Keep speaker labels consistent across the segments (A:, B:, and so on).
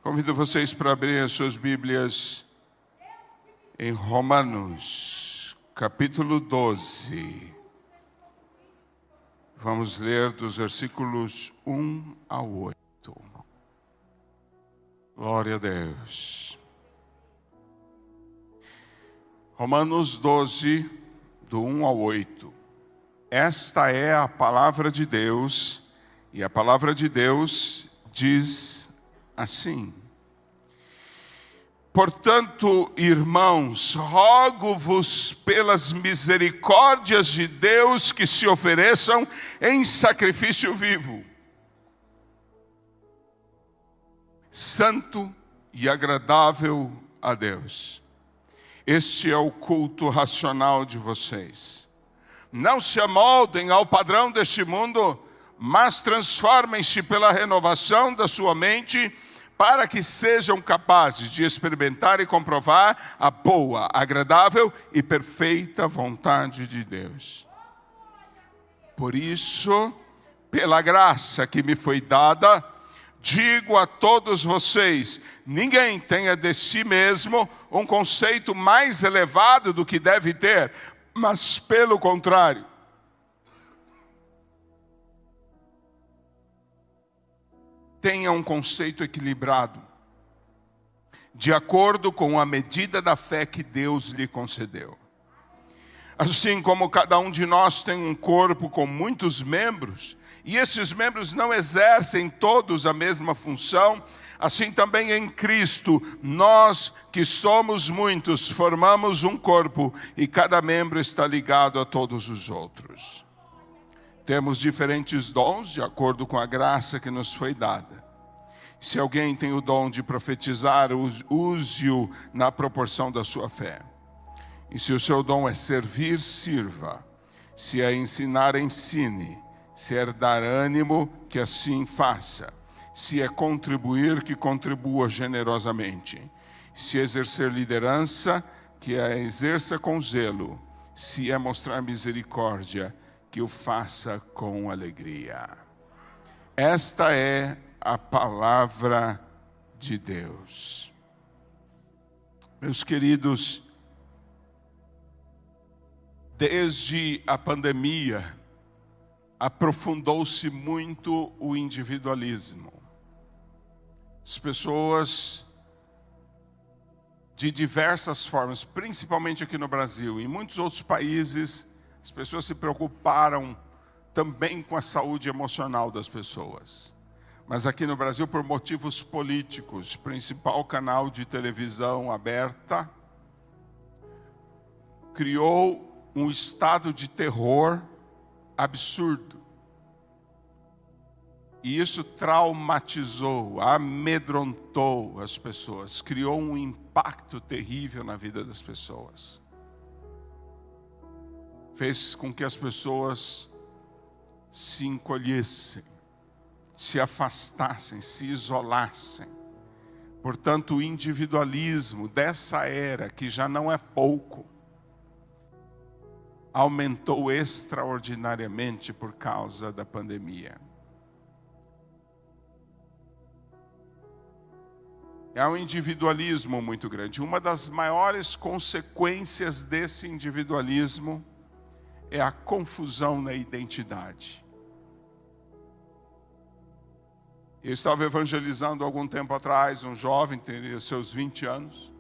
A: Convido vocês para abrirem as suas Bíblias em Romanos, capítulo 12. Vamos ler dos versículos 1 ao 8. Glória a Deus. Romanos 12, do 1 ao 8. Esta é a palavra de Deus, e a palavra de Deus diz assim: portanto, irmãos, rogo-vos pelas misericórdias de Deus que se ofereçam em sacrifício vivo, santo e agradável a Deus. Este é o culto racional de vocês. Não se amoldem ao padrão deste mundo, mas transformem-se pela renovação da sua mente, para que sejam capazes de experimentar e comprovar a boa, agradável e perfeita vontade de Deus. Por isso, pela graça que me foi dada, digo a todos vocês: ninguém tenha de si mesmo um conceito mais elevado do que deve ter, mas pelo contrário, tenha um conceito equilibrado, de acordo com a medida da fé que Deus lhe concedeu. Assim como cada um de nós tem um corpo com muitos membros, e esses membros não exercem todos a mesma função, assim também em Cristo, nós que somos muitos, formamos um corpo, e cada membro está ligado a todos os outros. Temos diferentes dons de acordo com a graça que nos foi dada. Se alguém tem o dom de profetizar, use-o na proporção da sua fé. E se o seu dom é servir, sirva. Se é ensinar, ensine. Se é dar ânimo, que assim faça. Se é contribuir, que contribua generosamente. Se exercer liderança, que a exerça com zelo. Se é mostrar misericórdia, que o faça com alegria. Esta é a palavra de Deus. Meus queridos, desde a pandemia, aprofundou-se muito o individualismo. As pessoas, de diversas formas, principalmente aqui no Brasil e em muitos outros países, as pessoas se preocuparam também com a saúde emocional das pessoas. Mas aqui no Brasil, por motivos políticos, principal canal de televisão aberta criou um estado de terror absurdo. E isso traumatizou, amedrontou as pessoas, criou um impacto terrível na vida das pessoas. Fez com que as pessoas se encolhessem, se afastassem, se isolassem. Portanto, o individualismo dessa era, que já não é pouco, aumentou extraordinariamente por causa da pandemia. É um individualismo muito grande. Uma das maiores consequências desse individualismo é a confusão na identidade. Eu estava evangelizando algum tempo atrás, um jovem, teria seus 20 anos,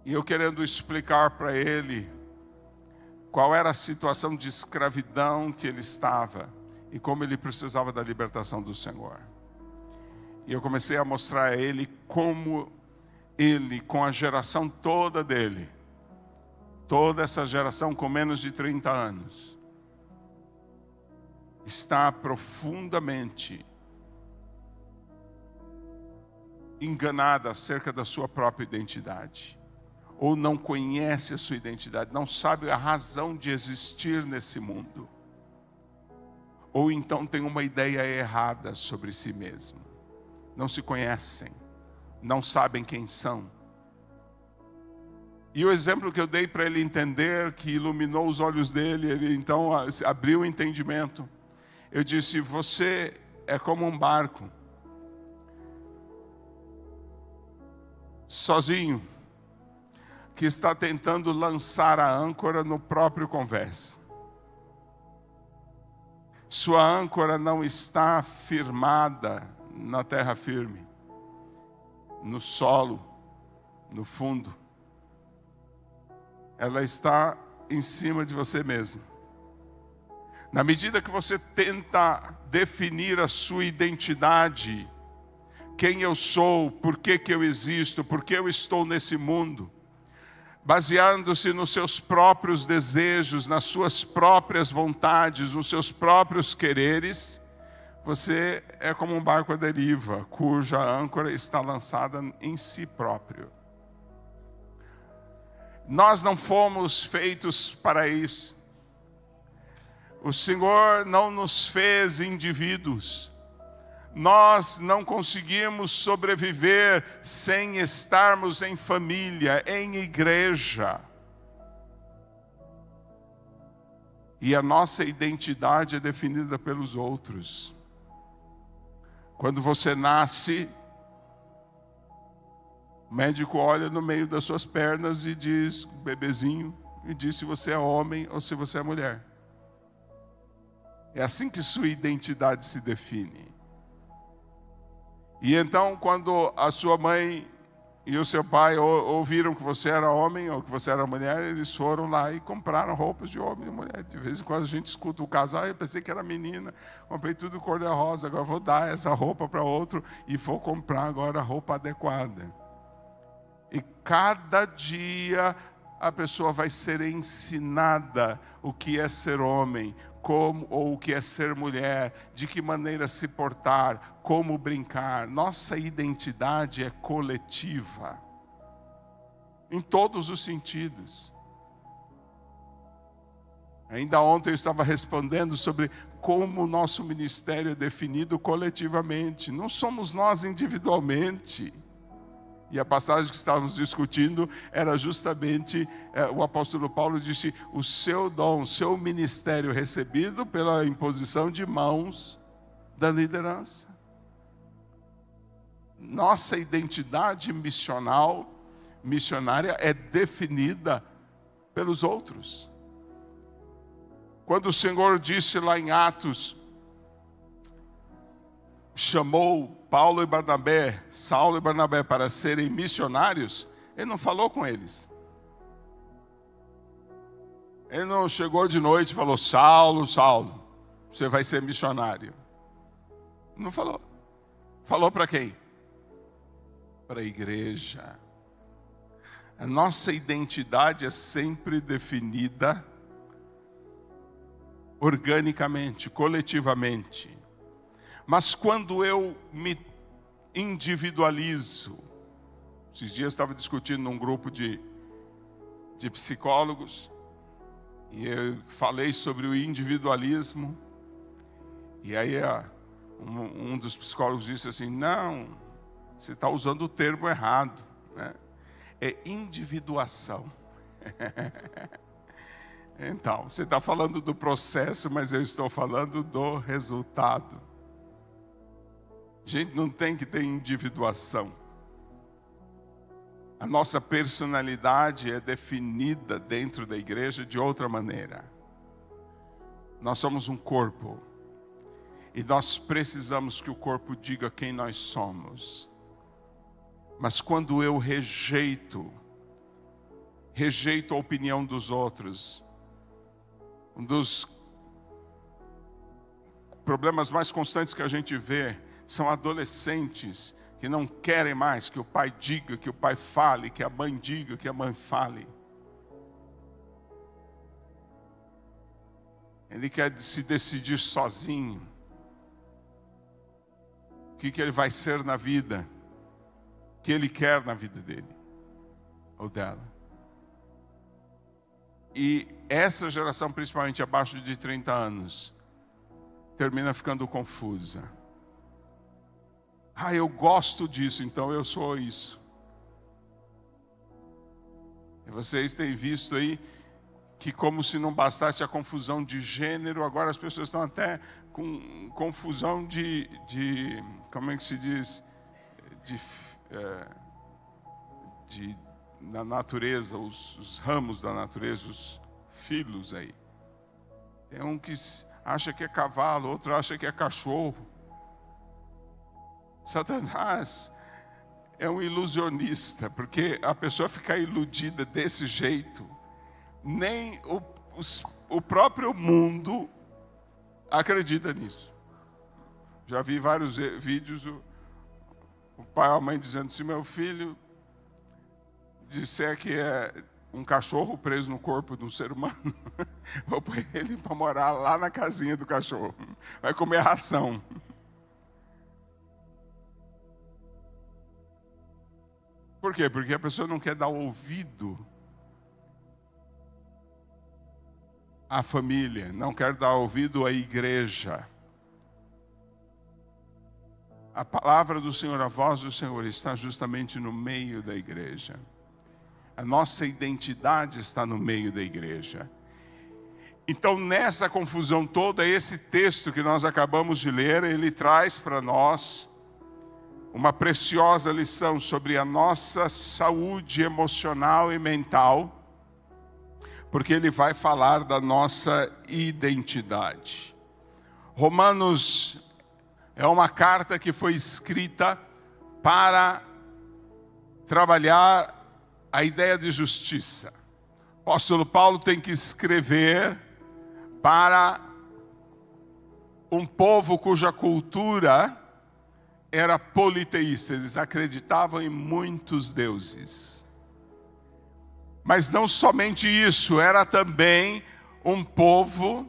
A: e eu querendo explicar para ele qual era a situação de escravidão que ele estava e como ele precisava da libertação do Senhor. E eu comecei a mostrar a ele como ele, com a geração toda dele, toda essa geração com menos de 30 anos, está profundamente enganada acerca da sua própria identidade. Ou não conhece a sua identidade, não sabe a razão de existir nesse mundo. Ou então tem uma ideia errada sobre si mesmo. Não se conhecem, não sabem quem são. E o exemplo que eu dei para ele entender, que iluminou os olhos dele, ele então abriu o entendimento. Eu disse: você é como um barco sozinho, que está tentando lançar a âncora no próprio convés. Sua âncora não está firmada na terra firme, no solo, no fundo. Ela está em cima de você mesmo. Na medida que você tenta definir a sua identidade, quem eu sou, por que eu existo, por que eu estou nesse mundo, baseando-se nos seus próprios desejos, nas suas próprias vontades, nos seus próprios quereres, você é como um barco à deriva, cuja âncora está lançada em si próprio. Nós não fomos feitos para isso. O Senhor não nos fez indivíduos. Nós não conseguimos sobreviver sem estarmos em família, em igreja. E a nossa identidade é definida pelos outros. Quando você nasce, o médico olha no meio das suas pernas e diz, bebezinho, e diz se você é homem ou se você é mulher. É assim que sua identidade se define. E então, quando a sua mãe e o seu pai ouviram que você era homem ou que você era mulher, eles foram lá e compraram roupas de homem e mulher. De vez em quando a gente escuta o caso, eu pensei que era menina, comprei tudo cor-de-rosa, agora vou dar essa roupa para outro e vou comprar agora a roupa adequada. E cada dia a pessoa vai ser ensinada o que é ser homem, como ou o que é ser mulher, de que maneira se portar, como brincar. Nossa identidade é coletiva, em todos os sentidos. Ainda ontem eu estava respondendo sobre como o nosso ministério é definido coletivamente. Não somos nós individualmente. E a passagem que estávamos discutindo era justamente, o apóstolo Paulo disse, o seu dom, o seu ministério recebido pela imposição de mãos da liderança. Nossa identidade missionária é definida pelos outros. Quando o Senhor disse lá em Atos, chamou Paulo e Barnabé, Saulo e Barnabé para serem missionários, ele não falou com eles. Ele não chegou de noite e falou, Saulo, Saulo, você vai ser missionário. Não falou. Falou para quem? Para a igreja. A nossa identidade é sempre definida organicamente, coletivamente. Mas quando eu me individualizo, esses dias eu estava discutindo num grupo de psicólogos, e eu falei sobre o individualismo, e aí um dos psicólogos disse assim, não, você está usando o termo errado, né? É individuação. Então, você está falando do processo, mas eu estou falando do resultado. A gente não tem que ter individuação. A nossa personalidade é definida dentro da igreja de outra maneira. Nós somos um corpo. E nós precisamos que o corpo diga quem nós somos. Mas quando eu rejeito a opinião dos outros, um dos problemas mais constantes que a gente vê são adolescentes que não querem mais que o pai diga, que o pai fale, que a mãe diga, que a mãe fale. Ele quer se decidir sozinho. O que ele vai ser na vida, o que ele quer na vida dele ou dela. E essa geração, principalmente abaixo de 30 anos, termina ficando confusa. Eu gosto disso, então eu sou isso. E vocês têm visto aí que como se não bastasse a confusão de gênero, agora as pessoas estão até com confusão de como é que se diz? na natureza, os ramos da natureza, os filos aí. Tem um que acha que é cavalo, outro acha que é cachorro. Satanás é um ilusionista, porque a pessoa ficar iludida desse jeito, nem o próprio mundo acredita nisso. Já vi vários vídeos, o pai ou a mãe dizendo: se meu filho disser que é um cachorro preso no corpo de um ser humano, vou pôr ele para morar lá na casinha do cachorro, vai comer ração. Por quê? Porque a pessoa não quer dar ouvido à família, não quer dar ouvido à igreja. A palavra do Senhor, a voz do Senhor está justamente no meio da igreja. A nossa identidade está no meio da igreja. Então, nessa confusão toda, esse texto que nós acabamos de ler, ele traz para nós uma preciosa lição sobre a nossa saúde emocional e mental, porque ele vai falar da nossa identidade. Romanos é uma carta que foi escrita para trabalhar a ideia de justiça. O apóstolo Paulo tem que escrever para um povo cuja cultura era politeísta, eles acreditavam em muitos deuses. Mas não somente isso, era também um povo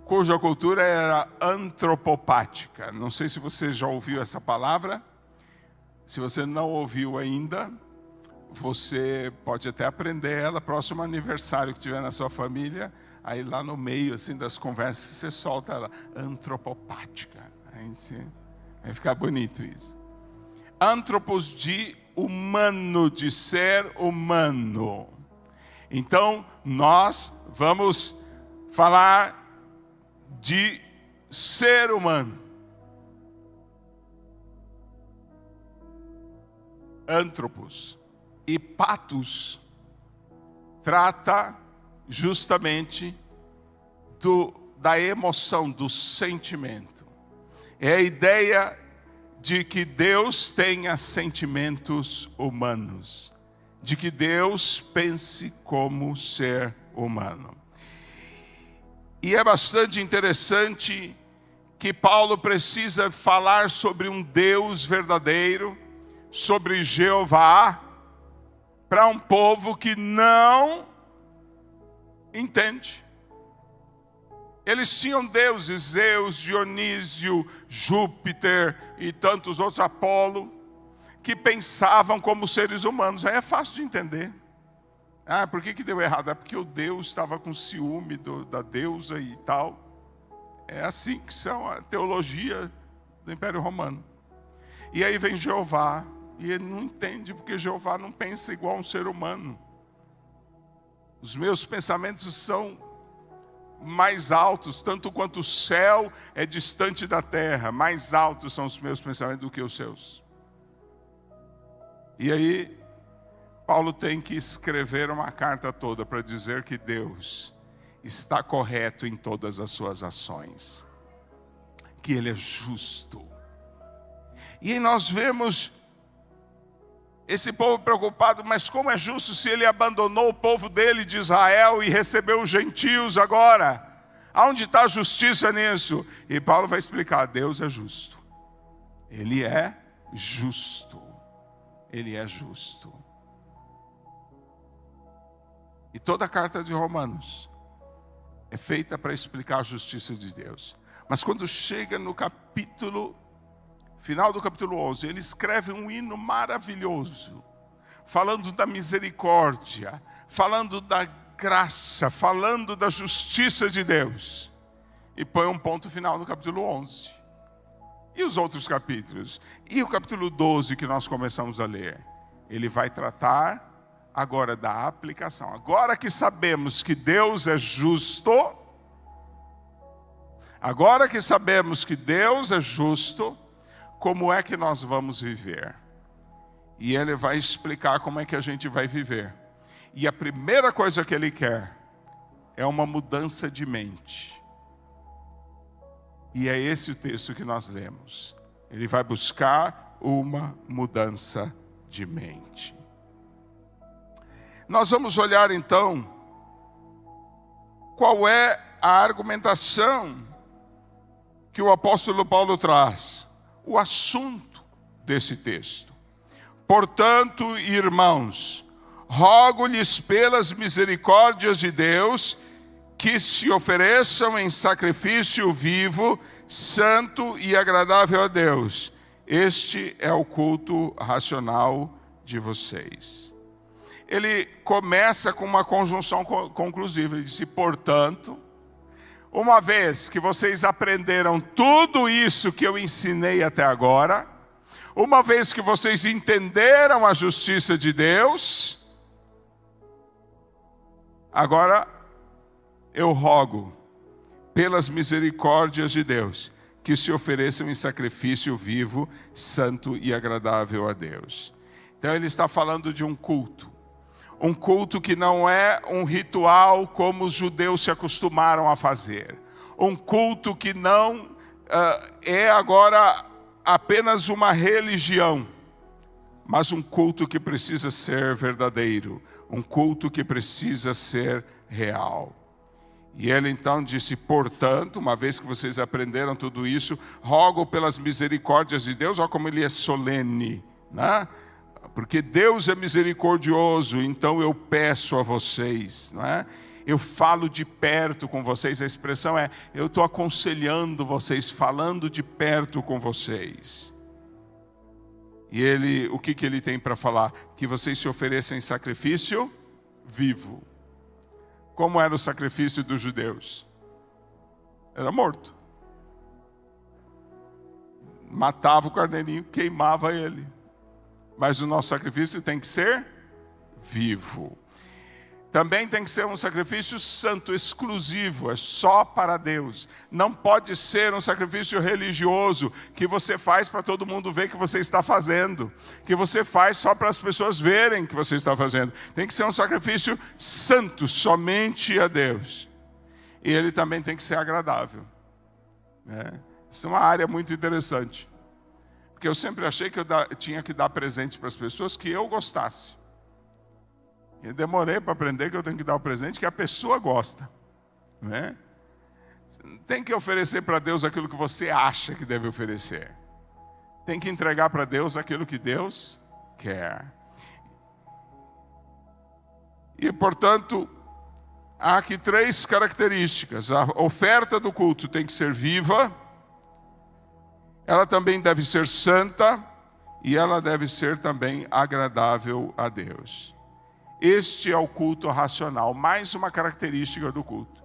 A: cuja cultura era antropopática. Não sei se você já ouviu essa palavra. Se você não ouviu ainda, você pode até aprender ela. Próximo aniversário que tiver na sua família, aí lá no meio assim das conversas você solta ela, antropopática. Aí vai ficar bonito isso. Antropos, de humano, de ser humano. Então nós vamos falar de ser humano. Antropos. E patos trata justamente da emoção, do sentimento. É a ideia de que Deus tenha sentimentos humanos, de que Deus pense como ser humano. E é bastante interessante que Paulo precisa falar sobre um Deus verdadeiro, sobre Jeová, para um povo que não entende. Eles tinham deuses, Zeus, Dionísio, Júpiter e tantos outros, Apolo, que pensavam como seres humanos. Aí é fácil de entender. Por que deu errado? É porque o Deus estava com ciúme da deusa e tal. É assim que são a teologia do Império Romano. E aí vem Jeová, e ele não entende, porque Jeová não pensa igual um ser humano. Os meus pensamentos são mais altos, tanto quanto o céu é distante da terra, mais altos são os meus pensamentos do que os seus. E aí, Paulo tem que escrever uma carta toda para dizer que Deus está correto em todas as suas ações, que Ele é justo. E aí nós vemos esse povo preocupado, mas como é justo se Ele abandonou o povo dele de Israel e recebeu os gentios agora? Aonde está a justiça nisso? E Paulo vai explicar: Deus é justo. Ele é justo. Ele é justo. E toda a carta de Romanos é feita para explicar a justiça de Deus. Mas quando chega no final do capítulo 11, ele escreve um hino maravilhoso, falando da misericórdia, falando da graça, falando da justiça de Deus. E põe um ponto final no capítulo 11. E os outros capítulos? E o capítulo 12 que nós começamos a ler? Ele vai tratar agora da aplicação. Agora que sabemos que Deus é justo, como é que nós vamos viver? E Ele vai explicar como é que a gente vai viver. E a primeira coisa que Ele quer é uma mudança de mente. E é esse o texto que nós lemos. Ele vai buscar uma mudança de mente. Nós vamos olhar então qual é a argumentação que o apóstolo Paulo traz, o assunto desse texto. Portanto, irmãos, rogo-lhes pelas misericórdias de Deus que se ofereçam em sacrifício vivo, santo e agradável a Deus. Este é o culto racional de vocês. Ele começa com uma conjunção conclusiva. Ele disse, portanto, uma vez que vocês aprenderam tudo isso que eu ensinei até agora, uma vez que vocês entenderam a justiça de Deus, agora eu rogo, pelas misericórdias de Deus, que se ofereçam em sacrifício vivo, santo e agradável a Deus. Então ele está falando de um culto que não é um ritual como os judeus se acostumaram a fazer, um culto que não é agora apenas uma religião, mas um culto que precisa ser verdadeiro, um culto que precisa ser real. E ele então disse, portanto, uma vez que vocês aprenderam tudo isso, rogo pelas misericórdias de Deus. Olha como ele é solene, né? Porque Deus é misericordioso, então eu peço a vocês, né? Eu falo de perto com vocês, a expressão é, eu estou aconselhando vocês, falando de perto com vocês. E ele, o que ele tem para falar? Que vocês se ofereçam em sacrifício vivo. Como era o sacrifício dos judeus? Era morto. Matava o carneirinho, queimava ele. Mas o nosso sacrifício tem que ser vivo. Também tem que ser um sacrifício santo, exclusivo, é só para Deus. Não pode ser um sacrifício religioso que você faz para todo mundo ver que você está fazendo, que você faz só para as pessoas verem que você está fazendo. Tem que ser um sacrifício santo, somente a Deus. E ele também tem que ser agradável. Isso é uma área muito interessante. Porque eu sempre achei que eu tinha que dar presente para as pessoas que eu gostasse. Eu demorei para aprender que eu tenho que dar o presente que a pessoa gosta, né? Tem que oferecer para Deus aquilo que você acha que deve oferecer. Tem que entregar para Deus aquilo que Deus quer. E, portanto, há aqui 3 características. A oferta do culto tem que ser viva, ela também deve ser santa e ela deve ser também agradável a Deus. Este é o culto racional, mais uma característica do culto.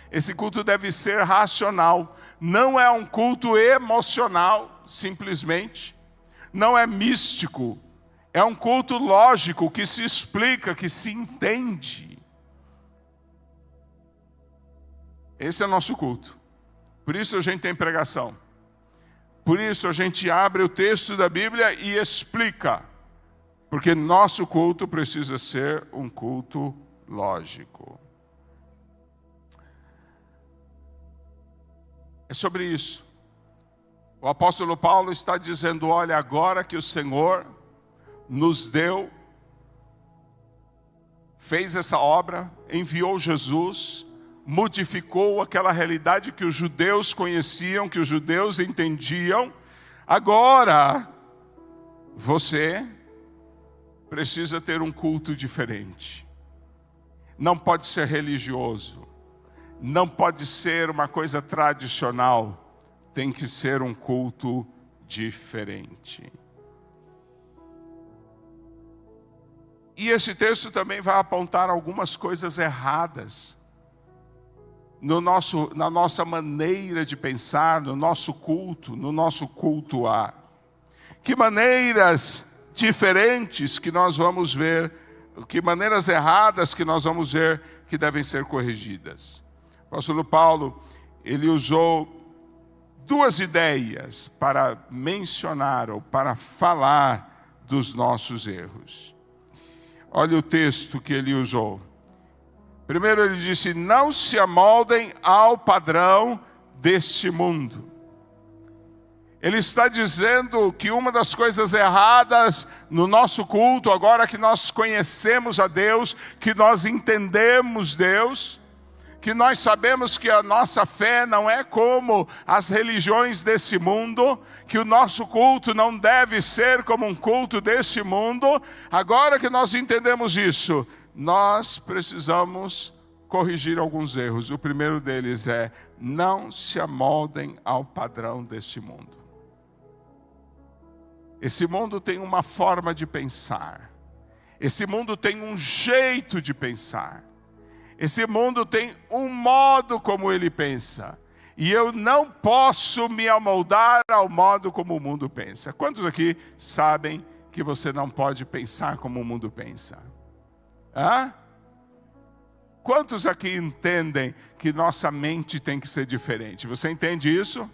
A: Esse culto deve ser racional, não é um culto emocional, simplesmente. Não é místico, é um culto lógico, que se explica, que se entende. Esse é o nosso culto. Por isso a gente tem pregação. Por isso a gente abre o texto da Bíblia e explica. Porque nosso culto precisa ser um culto lógico. É sobre isso. O apóstolo Paulo está dizendo, olha, agora que o Senhor nos deu, fez essa obra, enviou Jesus, modificou aquela realidade que os judeus conheciam, que os judeus entendiam, agora você precisa ter um culto diferente. Não pode ser religioso. Não pode ser uma coisa tradicional. Tem que ser um culto diferente. E esse texto também vai apontar algumas coisas erradas na nossa maneira de pensar, no nosso cultuar. Que maneiras diferentes que nós vamos ver, que maneiras erradas que nós vamos ver que devem ser corrigidas. O apóstolo Paulo, ele usou 2 ideias para mencionar ou para falar dos nossos erros. Olha o texto que ele usou. Primeiro ele disse: não se amoldem ao padrão deste mundo. Ele está dizendo que uma das coisas erradas no nosso culto, agora que nós conhecemos a Deus, que nós entendemos Deus, que nós sabemos que a nossa fé não é como as religiões desse mundo, que o nosso culto não deve ser como um culto desse mundo. Agora que nós entendemos isso, nós precisamos corrigir alguns erros. O primeiro deles é: não se amoldem ao padrão deste mundo. Esse mundo tem uma forma de pensar. Esse mundo tem um jeito de pensar. Esse mundo tem um modo como ele pensa. E eu não posso me amoldar ao modo como o mundo pensa. Quantos aqui sabem que você não pode pensar como o mundo pensa? Hã? Quantos aqui entendem que nossa mente tem que ser diferente? Você entende isso?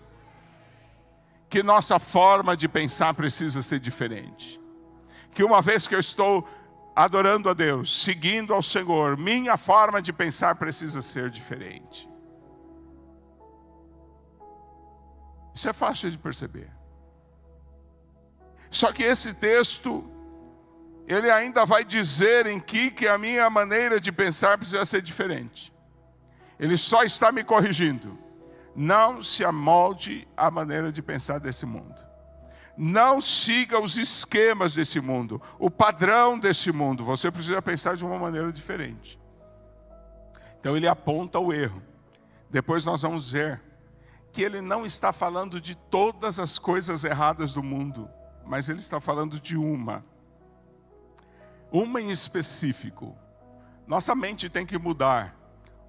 A: Que nossa forma de pensar precisa ser diferente. Que uma vez que eu estou adorando a Deus, seguindo ao Senhor, minha forma de pensar precisa ser diferente. Isso é fácil de perceber. Só que esse texto, ele ainda vai dizer em que a minha maneira de pensar precisa ser diferente. Ele só está me corrigindo. Não se amolde à maneira de pensar desse mundo. Não siga os esquemas desse mundo, o padrão desse mundo. Você precisa pensar de uma maneira diferente. Então ele aponta o erro. Depois nós vamos ver que ele não está falando de todas as coisas erradas do mundo, mas ele está falando de uma em específico. Nossa mente tem que mudar.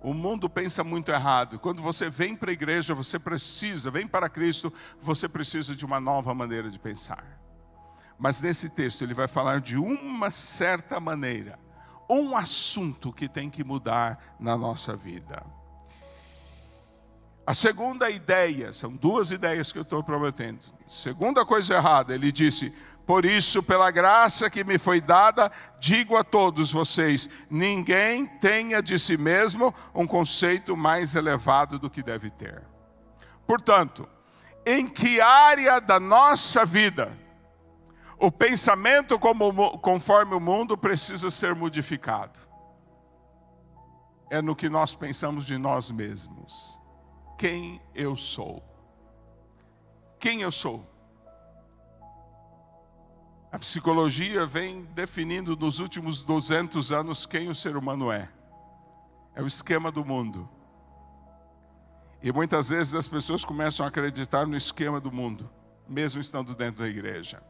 A: O mundo pensa muito errado. Quando você vem para a igreja, vem para Cristo, você precisa de uma nova maneira de pensar. Mas nesse texto ele vai falar de uma certa maneira, um assunto que tem que mudar na nossa vida. A segunda ideia, são duas ideias que eu estou prometendo. Segunda coisa errada, ele disse: por isso, pela graça que me foi dada, digo a todos vocês, ninguém tenha de si mesmo um conceito mais elevado do que deve ter. Portanto, em que área da nossa vida o pensamento conforme o mundo precisa ser modificado? É no que nós pensamos de nós mesmos. Quem eu sou? Quem eu sou? A psicologia vem definindo nos últimos 200 anos quem o ser humano é. É o esquema do mundo. E muitas vezes as pessoas começam a acreditar no esquema do mundo, mesmo estando dentro da igreja.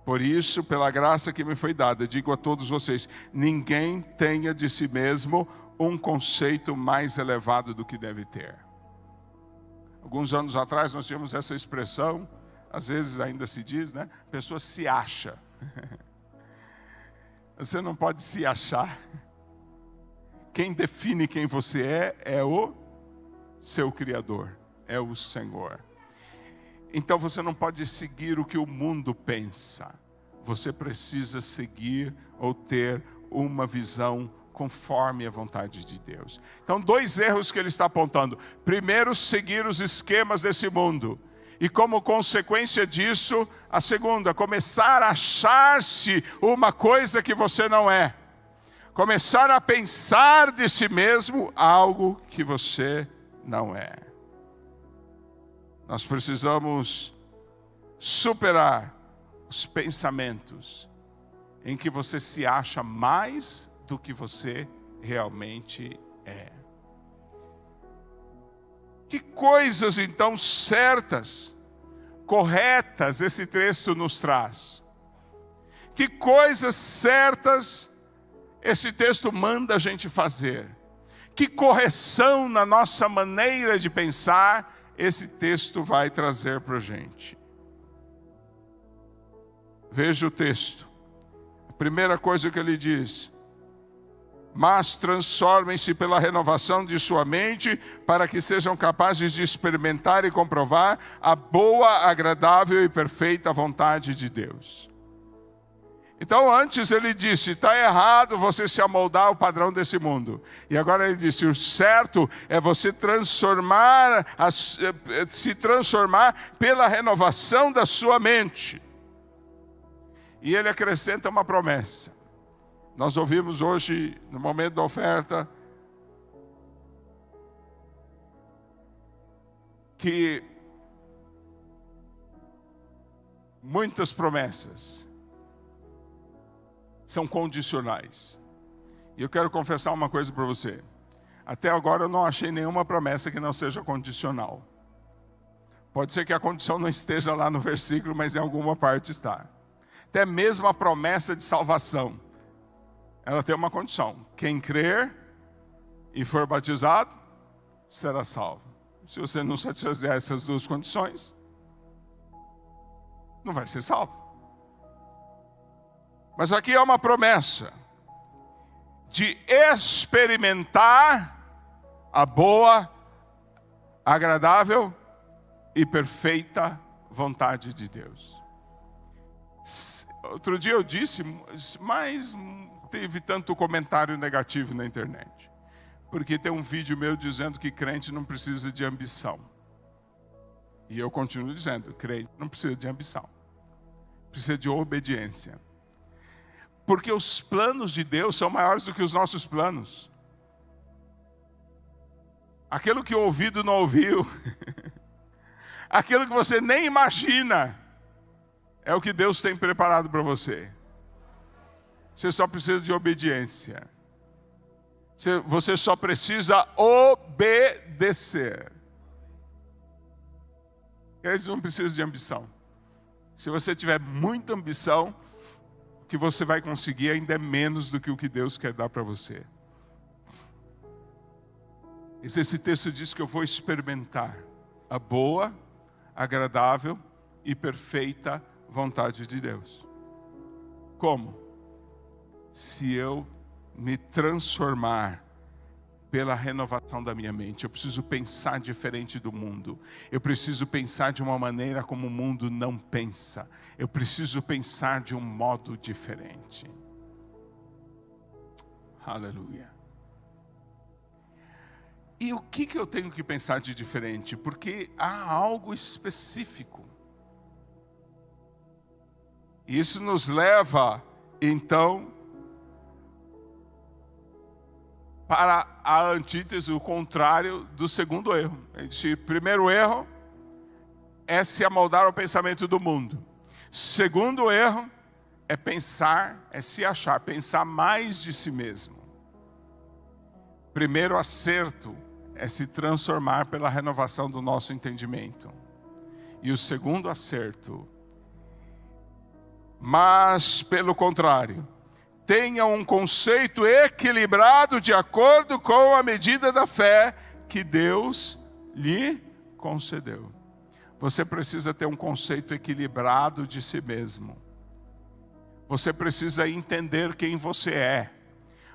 A: Por isso, pela graça que me foi dada, digo a todos vocês, ninguém tenha de si mesmo um conceito mais elevado do que deve ter. Alguns anos atrás nós tínhamos essa expressão, às vezes ainda se diz, né? A pessoa se acha. Você não pode se achar. Quem define quem você é o seu Criador, é o Senhor. Então você não pode seguir o que o mundo pensa. Você precisa seguir ou ter uma visão conforme a vontade de Deus. Então, dois erros que ele está apontando. Primeiro, seguir os esquemas desse mundo. E como consequência disso, a segunda, começar a achar-se uma coisa que você não é. Começar a pensar de si mesmo algo que você não é. Nós precisamos superar os pensamentos em que você se acha mais do que você realmente é. Que coisas então certas, corretas esse texto nos traz? Que coisas certas esse texto manda a gente fazer? Que correção na nossa maneira de pensar esse texto vai trazer para a gente? Veja o texto. A primeira coisa que ele diz: mas transformem-se pela renovação de sua mente, para que sejam capazes de experimentar e comprovar a boa, agradável e perfeita vontade de Deus. Então antes ele disse, está errado você se amoldar ao padrão desse mundo. E agora ele disse, o certo é você se transformar pela renovação da sua mente. E ele acrescenta uma promessa. Nós ouvimos hoje, no momento da oferta, que muitas promessas são condicionais. E eu quero confessar uma coisa para você. Até agora eu não achei nenhuma promessa que não seja condicional. Pode ser que a condição não esteja lá no versículo, mas em alguma parte está. Até mesmo a promessa de salvação, ela tem uma condição. Quem crer e for batizado, será salvo. Se você não satisfazer essas duas condições, não vai ser salvo. Mas aqui é uma promessa de experimentar a boa, agradável e perfeita vontade de Deus. Outro dia eu disse, mas teve tanto comentário negativo na internet. Porque tem um vídeo meu dizendo que crente não precisa de ambição. E eu continuo dizendo, crente não precisa de ambição. Precisa de obediência. Porque os planos de Deus são maiores do que os nossos planos. Aquilo que o ouvido não ouviu, aquilo que você nem imagina, é o que Deus tem preparado para você. Você só precisa de obediência. Você só precisa obedecer. Eles não precisam de ambição. Se você tiver muita ambição, o que você vai conseguir ainda é menos do que o que Deus quer dar para você. Esse texto diz que eu vou experimentar a boa, agradável e perfeita vontade de Deus. Como? Se eu me transformar pela renovação da minha mente. Eu preciso pensar diferente do mundo. Eu preciso pensar de uma maneira como o mundo não pensa. Eu preciso pensar de um modo diferente. Aleluia. E o que eu tenho que pensar de diferente? Porque há algo específico. Isso nos leva, então, para a antítese, o contrário do segundo erro. O primeiro erro é se amoldar ao pensamento do mundo. Segundo erro é pensar, é se achar, pensar mais de si mesmo. Primeiro acerto é se transformar pela renovação do nosso entendimento. E o segundo acerto, mas pelo contrário, tenha um conceito equilibrado de acordo com a medida da fé que Deus lhe concedeu. Você precisa ter um conceito equilibrado de si mesmo. Você precisa entender quem você é.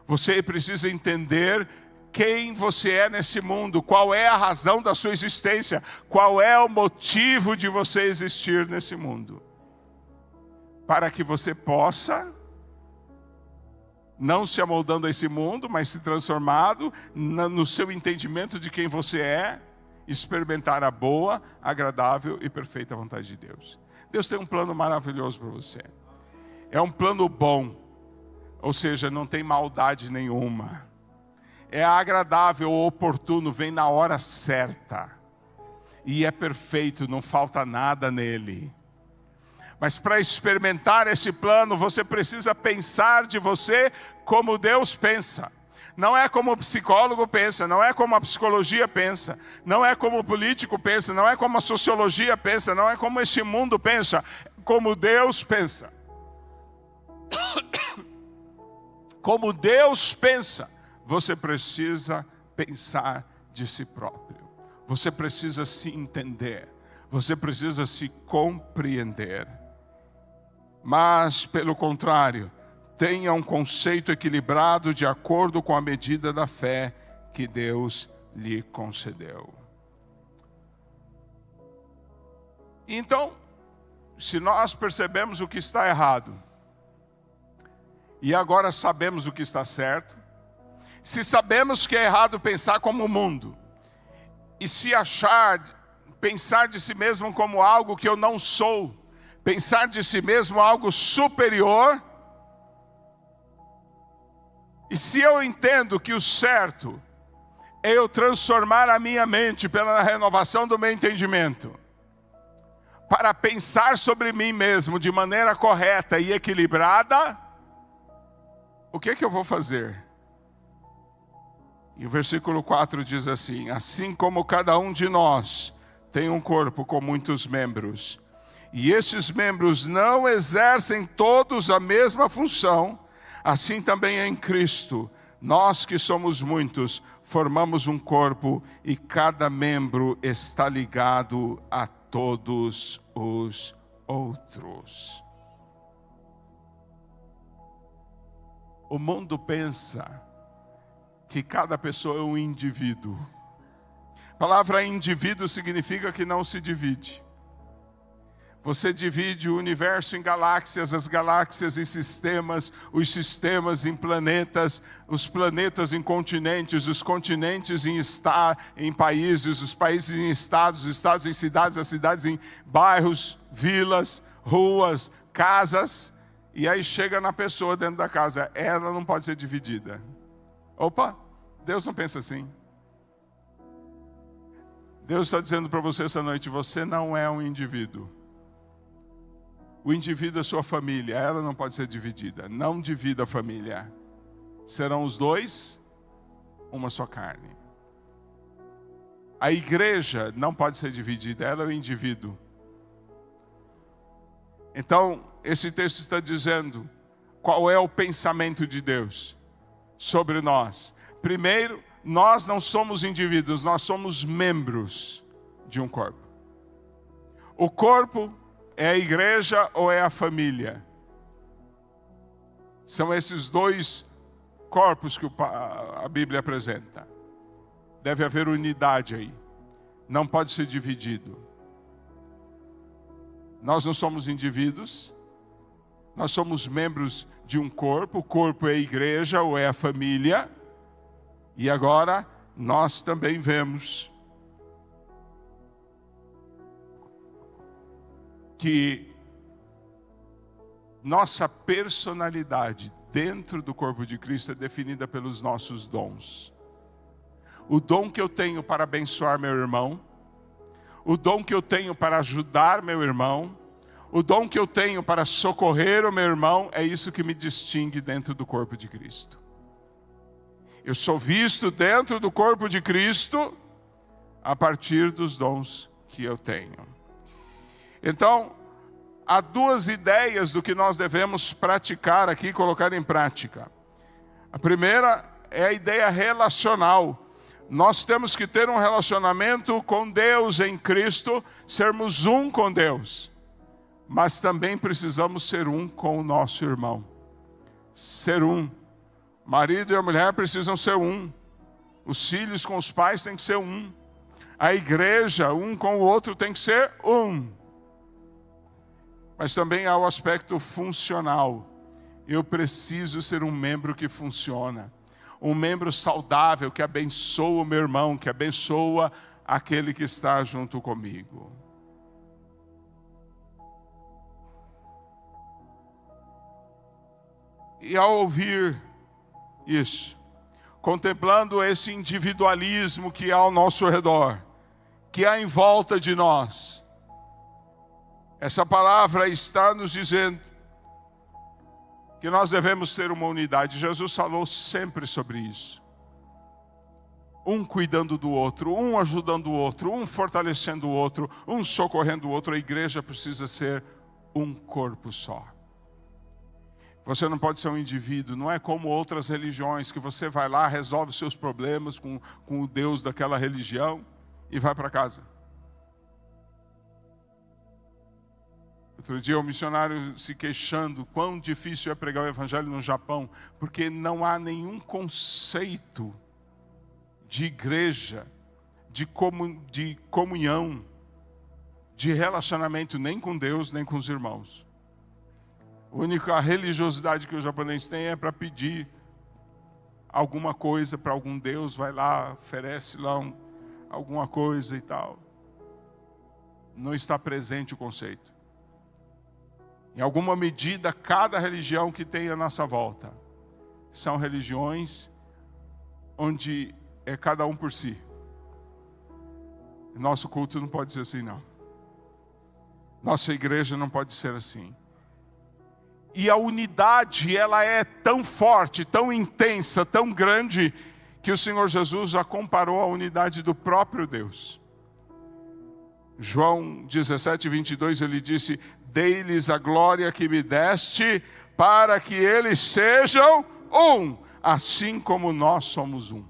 A: Você precisa entender quem você é nesse mundo, qual é a razão da sua existência, qual é o motivo de você existir nesse mundo. Para que você possa, não se amoldando a esse mundo, mas se transformado no seu entendimento de quem você é, experimentar a boa, agradável e perfeita vontade de Deus. Deus tem um plano maravilhoso para você. É um plano bom, ou seja, não tem maldade nenhuma. É agradável, oportuno, vem na hora certa. E é perfeito, não falta nada nele. Mas para experimentar esse plano, você precisa pensar de você como Deus pensa. Não é como o psicólogo pensa, não é como a psicologia pensa, não é como o político pensa, não é como a sociologia pensa, não é como esse mundo pensa, como Deus pensa. Como Deus pensa, você precisa pensar de si próprio. Você precisa se entender, você precisa se compreender. Mas, pelo contrário, tenha um conceito equilibrado de acordo com a medida da fé que Deus lhe concedeu. Então, se nós percebemos o que está errado, e agora sabemos o que está certo, se sabemos que é errado pensar como o mundo, e se pensar de si mesmo como algo que eu não sou, pensar de si mesmo algo superior, e se eu entendo que o certo é eu transformar a minha mente pela renovação do meu entendimento, para pensar sobre mim mesmo de maneira correta e equilibrada, o que é que eu vou fazer? E o versículo 4 diz assim: assim como cada um de nós tem um corpo com muitos membros, e esses membros não exercem todos a mesma função, assim também é em Cristo. Nós que somos muitos, formamos um corpo e cada membro está ligado a todos os outros. O mundo pensa que cada pessoa é um indivíduo. A palavra indivíduo significa que não se divide. Você divide o universo em galáxias, as galáxias em sistemas, os sistemas em planetas, os planetas em continentes, os continentes em países, os países em estados, os estados em cidades, as cidades em bairros, vilas, ruas, casas. E aí chega na pessoa dentro da casa, ela não pode ser dividida. Opa, Deus não pensa assim. Deus está dizendo para você essa noite, você não é um indivíduo. O indivíduo é sua família, ela não pode ser dividida. Não divida a família. Serão os dois, uma só carne. A igreja não pode ser dividida, ela é o indivíduo. Então, esse texto está dizendo qual é o pensamento de Deus sobre nós. Primeiro, nós não somos indivíduos, nós somos membros de um corpo. O corpo é a igreja ou é a família? São esses dois corpos que a Bíblia apresenta. Deve haver unidade aí. Não pode ser dividido. Nós não somos indivíduos. Nós somos membros de um corpo. O corpo é a igreja ou é a família. E agora nós também vemos que nossa personalidade dentro do corpo de Cristo é definida pelos nossos dons. O dom que eu tenho para abençoar meu irmão, o dom que eu tenho para ajudar meu irmão, o dom que eu tenho para socorrer o meu irmão, é isso que me distingue dentro do corpo de Cristo. Eu sou visto dentro do corpo de Cristo a partir dos dons que eu tenho. Então, há duas ideias do que nós devemos praticar aqui, colocar em prática. A primeira é a ideia relacional. Nós temos que ter um relacionamento com Deus em Cristo, sermos um com Deus. Mas também precisamos ser um com o nosso irmão. Ser um. O marido e a mulher precisam ser um. Os filhos com os pais têm que ser um. A igreja, um com o outro, tem que ser um. Mas também há o aspecto funcional. Eu preciso ser um membro que funciona. Um membro saudável que abençoa o meu irmão, que abençoa aquele que está junto comigo. E ao ouvir isso, contemplando esse individualismo que há ao nosso redor, que há em volta de nós, essa palavra está nos dizendo que nós devemos ter uma unidade. Jesus falou sempre sobre isso. Um cuidando do outro, um ajudando o outro, um fortalecendo o outro, um socorrendo o outro. A igreja precisa ser um corpo só. Você não pode ser um indivíduo, não é como outras religiões que você vai lá, resolve seus problemas com o Deus daquela religião e vai para casa. Outro dia, um missionário se queixando quão difícil é pregar o evangelho no Japão, porque não há nenhum conceito de igreja, de comunhão, de relacionamento nem com Deus, nem com os irmãos. A única religiosidade que o japonês tem é para pedir alguma coisa para algum deus, vai lá, oferece lá alguma coisa e tal. Não está presente o conceito. Em alguma medida, cada religião que tem à nossa volta são religiões onde é cada um por si. Nosso culto não pode ser assim, não. Nossa igreja não pode ser assim. E a unidade, ela é tão forte, tão intensa, tão grande, que o Senhor Jesus já comparou a unidade do próprio Deus. João 17, 22, ele disse: dei-lhes a glória que me deste, para que eles sejam um, assim como nós somos um.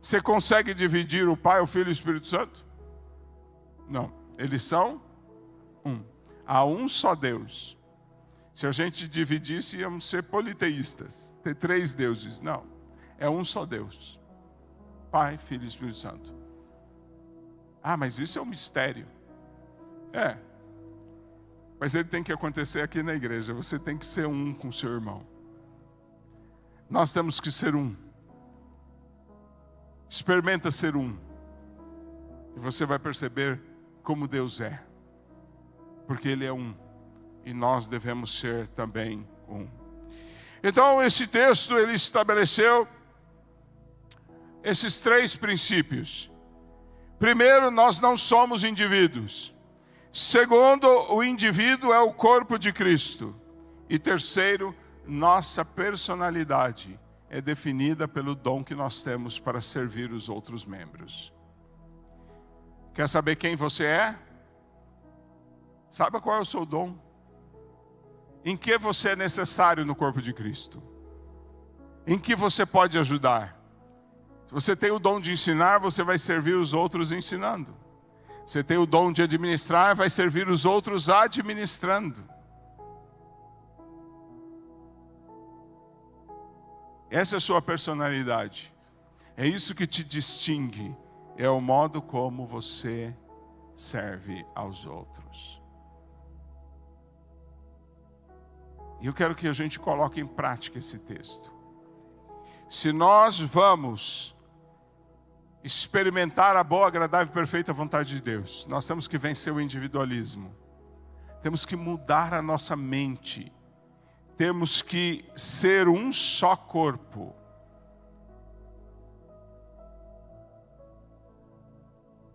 A: Você consegue dividir o Pai, o Filho e o Espírito Santo? Não, eles são um. Há um só Deus. Se a gente dividisse, íamos ser politeístas, ter 3 deuses. Não, é um só Deus. Pai, Filho e Espírito Santo. Ah, mas isso é um mistério. É. Mas ele tem que acontecer aqui na igreja. Você tem que ser um com o seu irmão. Nós temos que ser um. Experimenta ser um. E você vai perceber como Deus é. Porque Ele é um. E nós devemos ser também um. Então esse texto, ele estabeleceu esses 3 princípios. Primeiro, nós não somos indivíduos. Segundo, o indivíduo é o corpo de Cristo. E terceiro, nossa personalidade é definida pelo dom que nós temos para servir os outros membros. Quer saber quem você é? Saiba qual é o seu dom. Em que você é necessário no corpo de Cristo? Em que você pode ajudar? Se você tem o dom de ensinar, você vai servir os outros ensinando. Você tem o dom de administrar, vai servir os outros administrando. Essa é a sua personalidade. É isso que te distingue. É o modo como você serve aos outros. E eu quero que a gente coloque em prática esse texto. Se nós vamos experimentar a boa, agradável e perfeita vontade de Deus, nós temos que vencer o individualismo. Temos que mudar a nossa mente. Temos que ser um só corpo.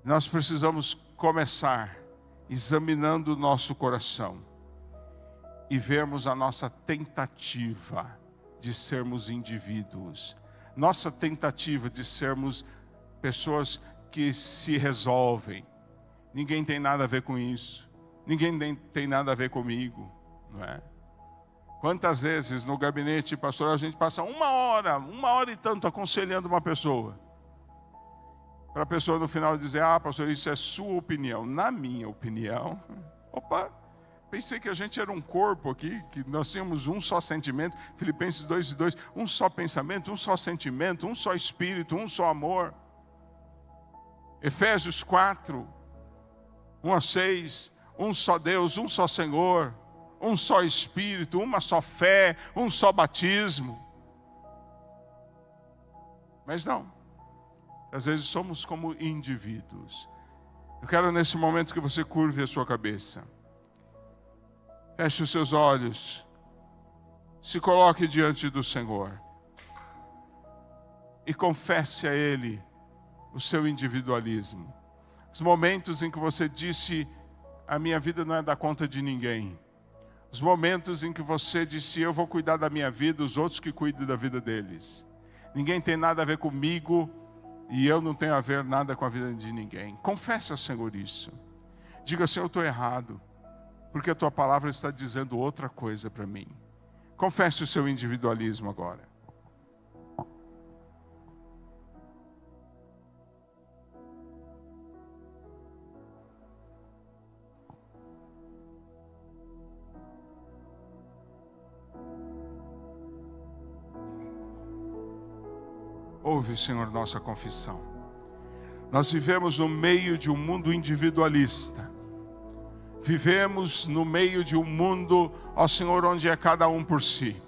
A: Nós precisamos começar examinando o nosso coração e vermos a nossa tentativa de sermos indivíduos. Nossa tentativa de sermos pessoas que se resolvem. Ninguém tem nada a ver com isso. Ninguém tem nada a ver comigo, não é? Quantas vezes no gabinete pastoral a gente passa uma hora e tanto aconselhando uma pessoa. Para a pessoa no final dizer: ah, pastor, isso é sua opinião. Na minha opinião, pensei que a gente era um corpo aqui, que nós tínhamos um só sentimento. Filipenses 2:2, um só pensamento, um só sentimento, um só espírito, um só amor. Efésios 4, 1-6, um só Deus, um só Senhor, um só Espírito, uma só fé, um só batismo. Mas não, às vezes somos como indivíduos. Eu quero nesse momento que você curve a sua cabeça. Feche os seus olhos. Se coloque diante do Senhor. E confesse a Ele o seu individualismo. Os momentos em que você disse: a minha vida não é da conta de ninguém. Os momentos em que você disse: eu vou cuidar da minha vida, os outros que cuidem da vida deles. Ninguém tem nada a ver comigo e eu não tenho a ver nada com a vida de ninguém. Confesse ao Senhor isso. Diga: Senhor, eu estou errado, porque a tua palavra está dizendo outra coisa para mim. Confesse o seu individualismo agora. Ouve, Senhor, nossa confissão. Nós vivemos no meio de um mundo individualista. Vivemos no meio de um mundo, ó Senhor, onde é cada um por si.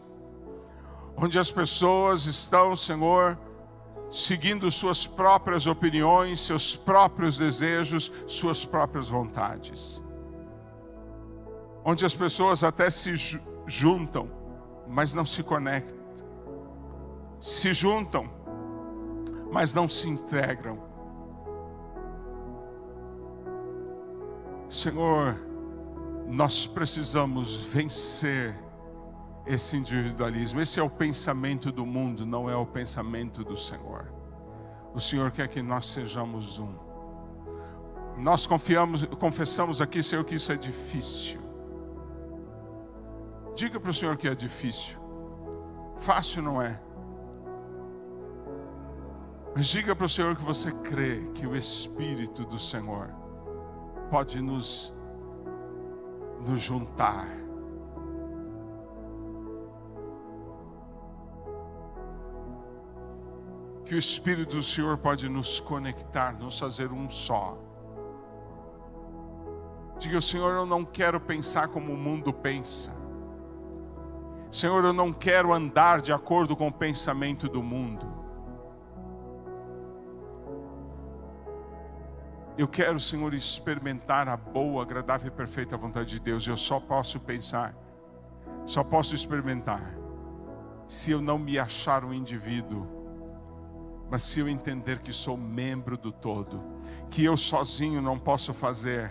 A: Onde as pessoas estão, Senhor, seguindo suas próprias opiniões, seus próprios desejos, suas próprias vontades. Onde as pessoas até se juntam, mas não se conectam. Se juntam, mas não se integram. Senhor, nós precisamos vencer esse individualismo. Esse é o pensamento do mundo, não é o pensamento do Senhor. O Senhor quer que nós sejamos um. Nós confessamos aqui, Senhor, que isso é difícil. Diga para o Senhor que é difícil. Fácil não é. Mas diga para o Senhor que você crê que o Espírito do Senhor pode nos juntar. Que o Espírito do Senhor pode nos conectar, nos fazer um só. Diga, Senhor, eu não quero pensar como o mundo pensa. Senhor, eu não quero andar de acordo com o pensamento do mundo. Eu quero, Senhor, experimentar a boa, agradável e perfeita vontade de Deus. Eu só posso pensar, só posso experimentar, se eu não me achar um indivíduo, mas se eu entender que sou membro do todo, que eu sozinho não posso fazer,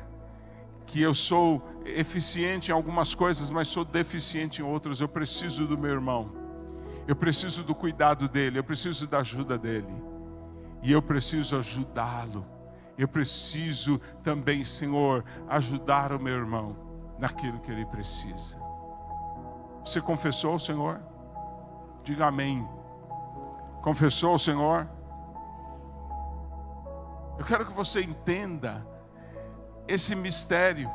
A: que eu sou eficiente em algumas coisas, mas sou deficiente em outras. Eu preciso do meu irmão, eu preciso do cuidado dele, eu preciso da ajuda dele, e eu preciso ajudá-lo. Eu preciso também, Senhor, ajudar o meu irmão naquilo que ele precisa. Você confessou o Senhor? Diga amém. Confessou o Senhor? Eu quero que você entenda esse mistério,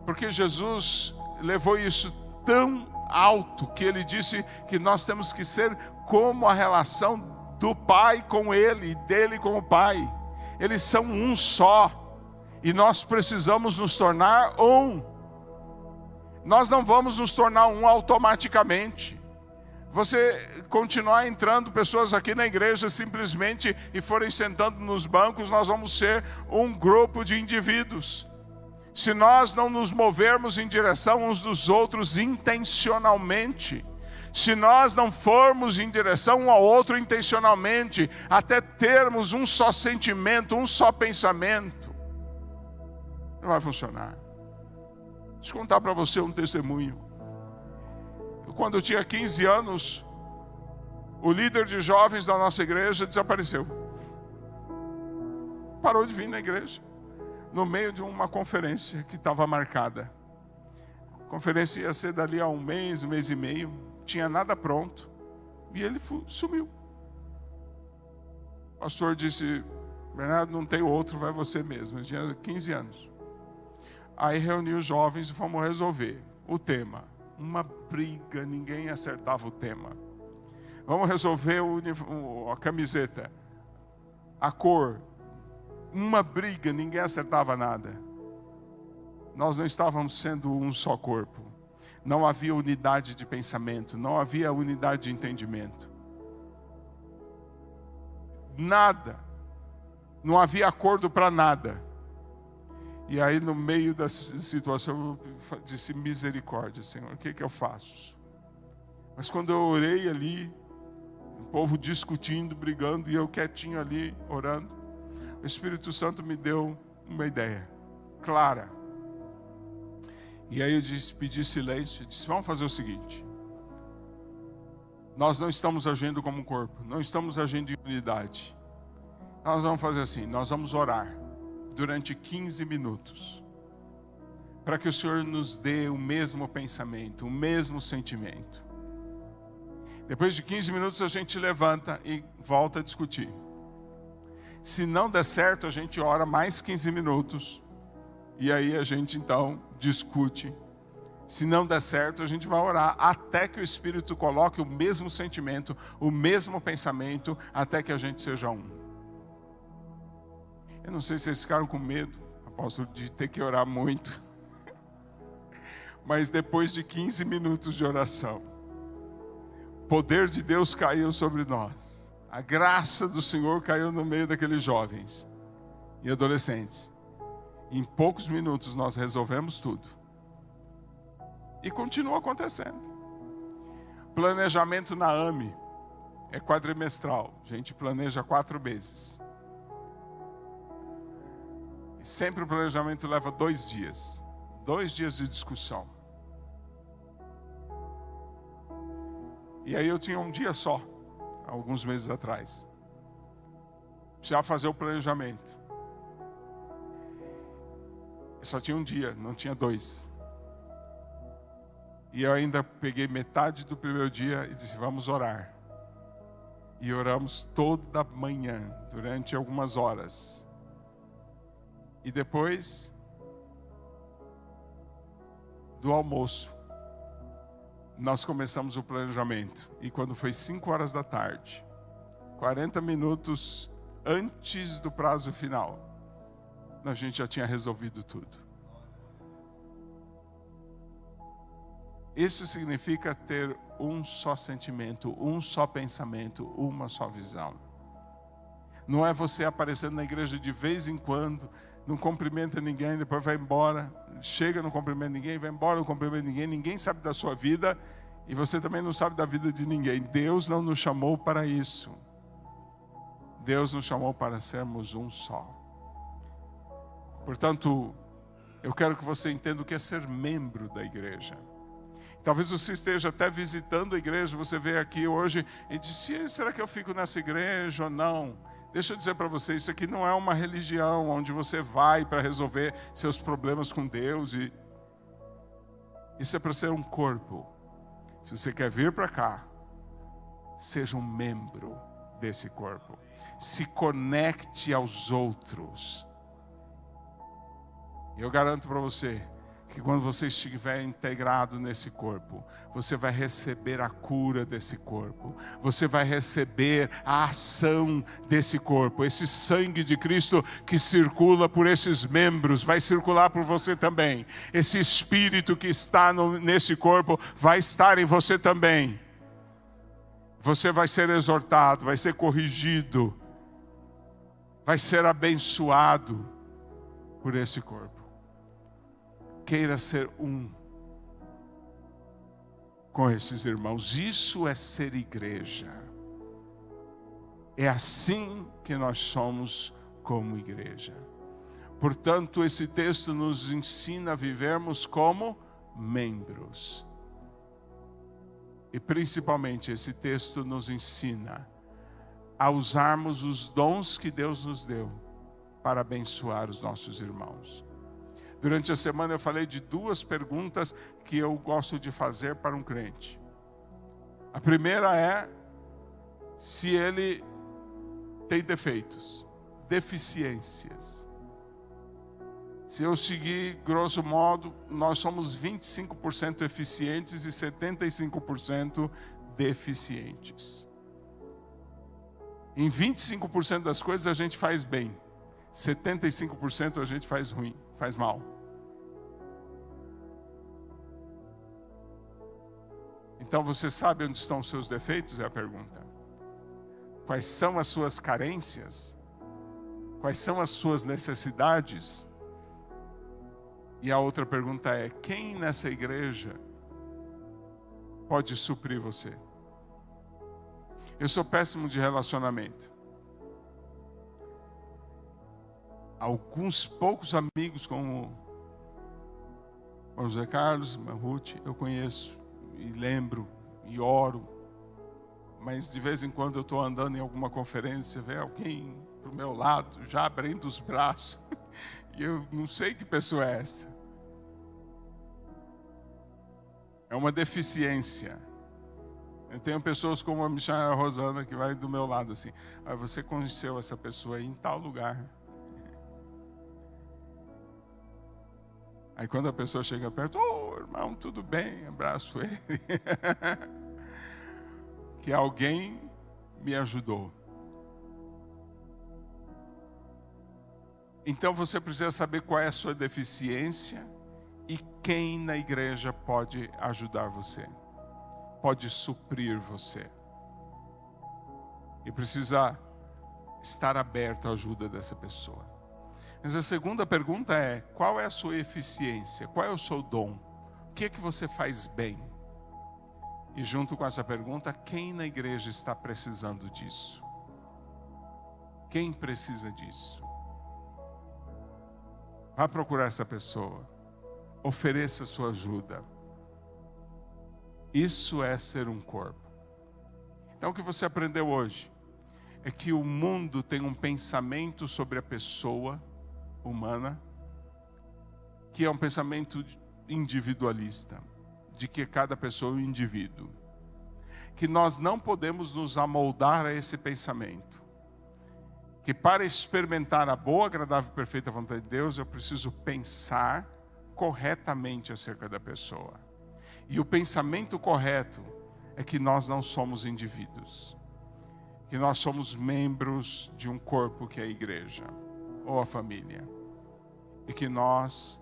A: porque Jesus levou isso tão alto que ele disse que nós temos que ser como a relação do Pai com Ele e dele com o Pai. Eles são um só, e nós precisamos nos tornar um. Nós não vamos nos tornar um automaticamente. Você continuar entrando pessoas aqui na igreja simplesmente e forem sentando nos bancos, nós vamos ser um grupo de indivíduos. Se nós não nos movermos em direção uns dos outros intencionalmente, se nós não formos em direção um ao outro intencionalmente, até termos um só sentimento, um só pensamento, não vai funcionar. Deixa eu contar para você um testemunho. Quando eu tinha 15 anos, o líder de jovens da nossa igreja desapareceu. Parou de vir na igreja, no meio de uma conferência que estava marcada. A conferência ia ser dali a um mês e meio. Tinha nada pronto, e ele sumiu. O pastor disse: Bernardo, não tem outro, vai você mesmo. Eu tinha 15 anos. Aí reuniu os jovens e fomos resolver o tema. Uma briga, ninguém acertava o tema. Vamos resolver a camiseta, a cor. Uma briga, ninguém acertava nada. Nós não estávamos sendo um só corpo. Não havia unidade de pensamento, não havia unidade de entendimento. Nada. Não havia acordo para nada. E aí no meio da situação eu disse: misericórdia, Senhor, o que eu faço? Mas quando eu orei ali, o povo discutindo, brigando, e eu quietinho ali, orando, o Espírito Santo me deu uma ideia clara. E aí eu pedi silêncio, disse: vamos fazer o seguinte. Nós não estamos agindo como um corpo, não estamos agindo em unidade. Nós vamos fazer assim, nós vamos orar durante 15 minutos. Para que o Senhor nos dê o mesmo pensamento, o mesmo sentimento. Depois de 15 minutos a gente levanta e volta a discutir. Se não der certo, a gente ora mais 15 minutos. E aí a gente então discute. Se não der certo, a gente vai orar até que o Espírito coloque o mesmo sentimento, o mesmo pensamento, até que a gente seja um. Eu não sei se vocês ficaram com medo. A apóstolo, de ter que orar muito. Mas depois de 15 minutos de oração, o poder de Deus caiu sobre nós. A graça do Senhor caiu no meio daqueles jovens e adolescentes. Em poucos minutos nós resolvemos tudo. E continua acontecendo. Planejamento na AME é quadrimestral. A gente planeja 4 meses. E sempre o planejamento leva 2 dias. 2 dias de discussão. E aí eu tinha um dia só, alguns meses atrás. Precisava fazer o planejamento. Eu só tinha um dia, não tinha 2. E eu ainda peguei metade do primeiro dia e disse, vamos orar. E oramos toda manhã, durante algumas horas. E depois do almoço, nós começamos o planejamento. E quando foi 5 horas da tarde, 40 minutos antes do prazo final, a gente já tinha resolvido tudo. Isso significa ter um só sentimento, um só pensamento, uma só visão. Não é você aparecendo na igreja de vez em quando, não cumprimenta ninguém, depois vai embora, chega, não cumprimenta ninguém, vai embora, não cumprimenta ninguém, ninguém sabe da sua vida e você também não sabe da vida de ninguém. Deus não nos chamou para isso. Deus nos chamou para sermos um só. Portanto, eu quero que você entenda o que é ser membro da igreja. Talvez você esteja até visitando a igreja, você veio aqui hoje e disse, será que eu fico nessa igreja ou não? Deixa eu dizer para você, isso aqui não é uma religião onde você vai para resolver seus problemas com Deus. Isso é para ser um corpo. Se você quer vir para cá, seja um membro desse corpo. Se conecte aos outros. Eu garanto para você que quando você estiver integrado nesse corpo, você vai receber a cura desse corpo, você vai receber a ação desse corpo. Esse sangue de Cristo que circula por esses membros, vai circular por você também. Esse Espírito que está nesse corpo, vai estar em você também. Você vai ser exortado, vai ser corrigido, vai ser abençoado por esse corpo. Queira ser um com esses irmãos. Isso é ser igreja. É assim que nós somos como igreja. Portanto, esse texto nos ensina a vivermos como membros. E principalmente esse texto nos ensina a usarmos os dons que Deus nos deu para abençoar os nossos irmãos. Durante a semana eu falei de 2 perguntas que eu gosto de fazer para um crente. A primeira é se ele tem defeitos, deficiências. Se eu seguir, grosso modo, nós somos 25% eficientes e 75% deficientes. Em 25% das coisas a gente faz bem, 75% a gente faz ruim, faz mal. Então você sabe onde estão os seus defeitos? É a pergunta. Quais são as suas carências? Quais são as suas necessidades? E a outra pergunta é, quem nessa igreja pode suprir você? Eu sou péssimo de relacionamento. Alguns poucos amigos como o José Carlos, a Ruth, eu conheço. E lembro, e oro, mas de vez em quando eu estou andando em alguma conferência, vê alguém para o meu lado, já abrindo os braços, e eu não sei que pessoa é essa. É uma deficiência. Eu tenho pessoas como a missionária Rosana, que vai do meu lado assim, você conheceu essa pessoa aí em tal lugar. Aí quando a pessoa chega perto, irmão, tudo bem, abraço ele. Que alguém me ajudou. Então você precisa saber qual é a sua deficiência e quem na igreja pode ajudar você, pode suprir você. E precisa estar aberto à ajuda dessa pessoa. Mas a segunda pergunta é: qual é a sua eficiência? Qual é o seu dom? O que é que você faz bem? E junto com essa pergunta, quem na igreja está precisando disso? Quem precisa disso? Vá procurar essa pessoa. Ofereça sua ajuda. Isso é ser um corpo. Então o que você aprendeu hoje é que o mundo tem um pensamento sobre a pessoa humana, que é um pensamento individualista, de que cada pessoa é um indivíduo. Que nós não podemos nos amoldar a esse pensamento. Que para experimentar a boa, agradável e perfeita vontade de Deus, eu preciso pensar corretamente acerca da pessoa. E o pensamento correto é que nós não somos indivíduos. Que nós somos membros de um corpo que é a igreja, ou a família. E que nossa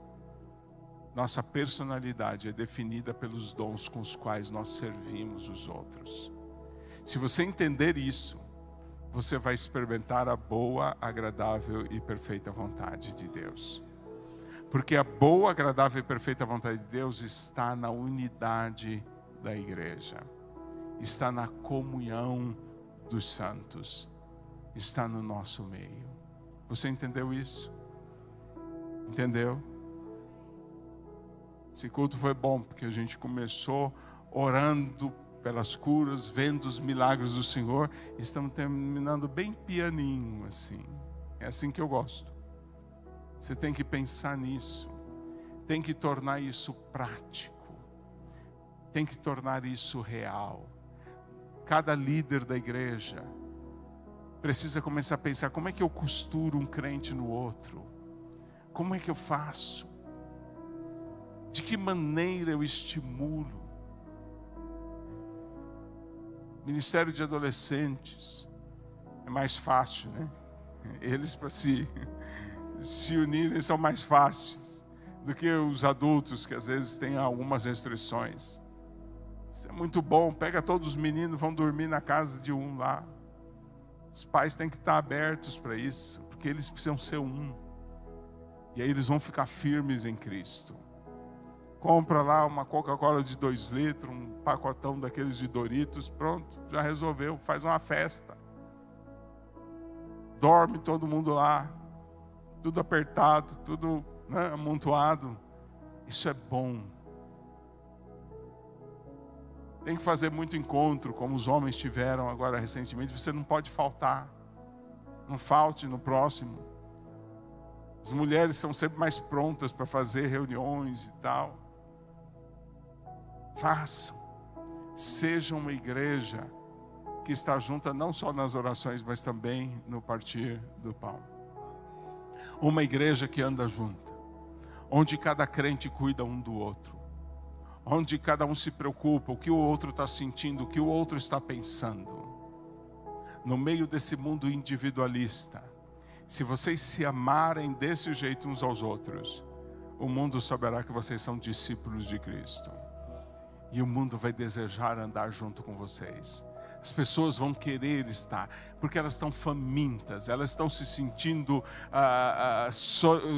A: personalidade é definida pelos dons com os quais nós servimos os outros. Se você entender isso, você vai experimentar a boa, agradável e perfeita vontade de Deus. Porque a boa, agradável e perfeita vontade de Deus está na unidade da igreja. Está na comunhão dos santos. Está no nosso meio. Você entendeu isso? Entendeu? Esse culto foi bom, porque a gente começou orando pelas curas, vendo os milagres do Senhor. Estamos terminando bem pianinho, assim. É assim que eu gosto. Você tem que pensar nisso. Tem que tornar isso prático. Tem que tornar isso real. Cada líder da igreja precisa começar a pensar: como é que eu costuro um crente no outro? Como é que eu faço? De que maneira eu estimulo? Ministério de adolescentes é mais fácil, né? Eles, para se unirem, são mais fáceis do que os adultos, que às vezes têm algumas restrições. Isso é muito bom. Pega todos os meninos, vão dormir na casa de um lá. Os pais têm que estar abertos para isso, porque eles precisam ser um. E aí eles vão ficar firmes em Cristo. Compra lá uma Coca-Cola de 2 litros, um pacotão daqueles de Doritos, pronto, já resolveu, faz uma festa. Dorme todo mundo lá, tudo apertado, tudo, né, amontoado. Isso é bom. Tem que fazer muito encontro, como os homens tiveram agora recentemente. Você não pode faltar. Não falte no próximo. As mulheres são sempre mais prontas para fazer reuniões e tal. Façam. Sejam uma igreja que está junta não só nas orações, mas também no partir do pão. Uma igreja que anda junta, onde cada crente cuida um do outro, onde cada um se preocupa, o que o outro está sentindo, o que o outro está pensando. No meio desse mundo individualista, se vocês se amarem desse jeito uns aos outros, o mundo saberá que vocês são discípulos de Cristo. E o mundo vai desejar andar junto com vocês. As pessoas vão querer estar, porque elas estão famintas, elas estão se sentindo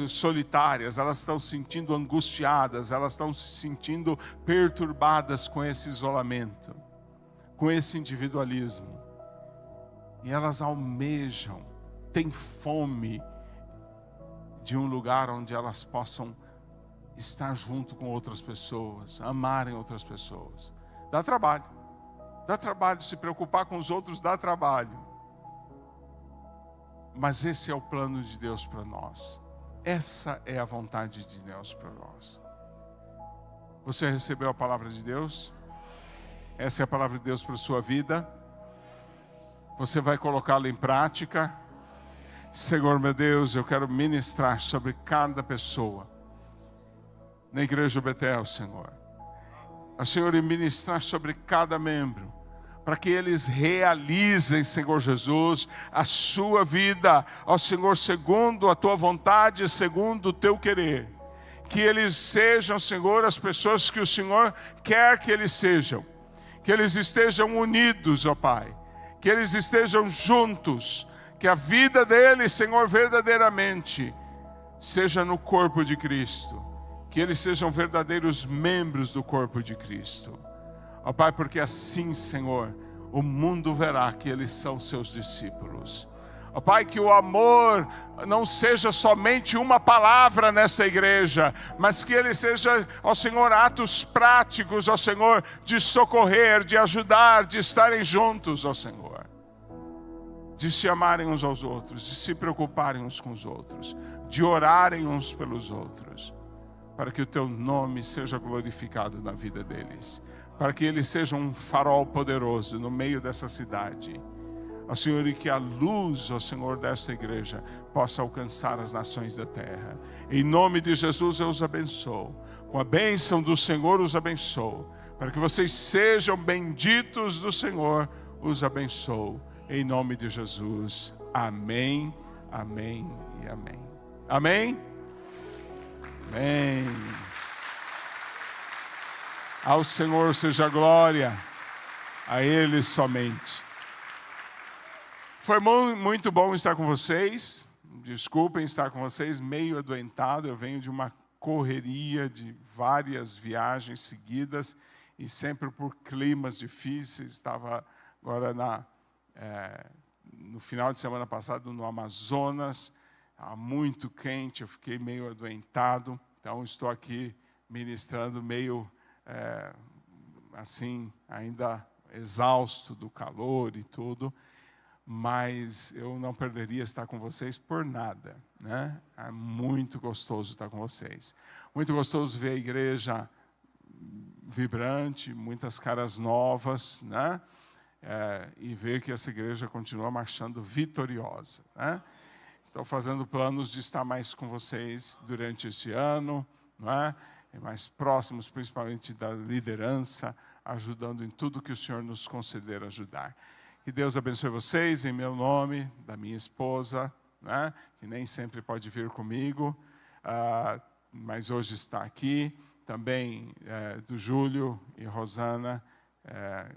A: solitárias, elas estão se sentindo angustiadas, elas estão se sentindo perturbadas com esse isolamento, com esse individualismo. E elas almejam, têm fome de um lugar onde elas possam estar junto com outras pessoas, amarem outras pessoas. Dá trabalho se preocupar com os outros, dá trabalho. Mas esse é o plano de Deus para nós. Essa é a vontade de Deus para nós. Você recebeu a palavra de Deus? Essa é a palavra de Deus para a sua vida? Você vai colocá-la em prática? Senhor meu Deus, eu quero ministrar sobre cada pessoa na igreja Betel, Senhor. A Senhor, e ministrar sobre cada membro, para que eles realizem, Senhor Jesus, a sua vida, ó Senhor, segundo a tua vontade, segundo o teu querer. Que eles sejam, Senhor, as pessoas que o Senhor quer que eles sejam. Que eles estejam unidos, ó Pai. Que eles estejam juntos. Que a vida deles, Senhor, verdadeiramente seja no corpo de Cristo. Que eles sejam verdadeiros membros do corpo de Cristo. Ó Pai, porque assim, Senhor, o mundo verá que eles são seus discípulos. Ó Pai, que o amor não seja somente uma palavra nessa igreja, mas que ele seja, ó Senhor, atos práticos, ó Senhor, de socorrer, de ajudar, de estarem juntos, ó Senhor. De se amarem uns aos outros, de se preocuparem uns com os outros, de orarem uns pelos outros, para que o teu nome seja glorificado na vida deles. Para que eles sejam um farol poderoso no meio dessa cidade. Ó Senhor, e que a luz, ó Senhor, desta igreja possa alcançar as nações da terra. Em nome de Jesus eu os abençoo. Com a bênção do Senhor os abençoo. Para que vocês sejam benditos do Senhor, os abençoo. Em nome de Jesus. Amém, amém e amém. Amém? Amém. Ao Senhor seja a glória, a Ele somente. Foi muito bom estar com vocês. Desculpem estar com vocês, meio adoentado. Eu venho de uma correria de várias viagens seguidas e sempre por climas difíceis. Estava agora no final de semana passado no Amazonas, muito quente, eu fiquei meio adoentado. Então estou aqui ministrando meio assim, ainda exausto do calor e tudo, mas eu não perderia estar com vocês por nada, né? É muito gostoso estar com vocês. Muito gostoso ver a igreja vibrante, muitas caras novas, né? E ver que essa igreja continua marchando vitoriosa, né? Estou fazendo planos de estar mais com vocês durante esse ano, não é? Mais próximos, principalmente da liderança, ajudando em tudo que o Senhor nos conceder ajudar. Que Deus abençoe vocês, em meu nome, da minha esposa, né, que nem sempre pode vir comigo, mas hoje está aqui. Também do Júlio e Rosana,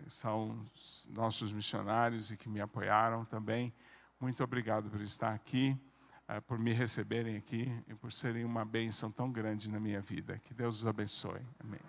A: são nossos missionários e que me apoiaram também. Muito obrigado por estar aqui. Por me receberem aqui e por serem uma bênção tão grande na minha vida. Que Deus os abençoe. Amém.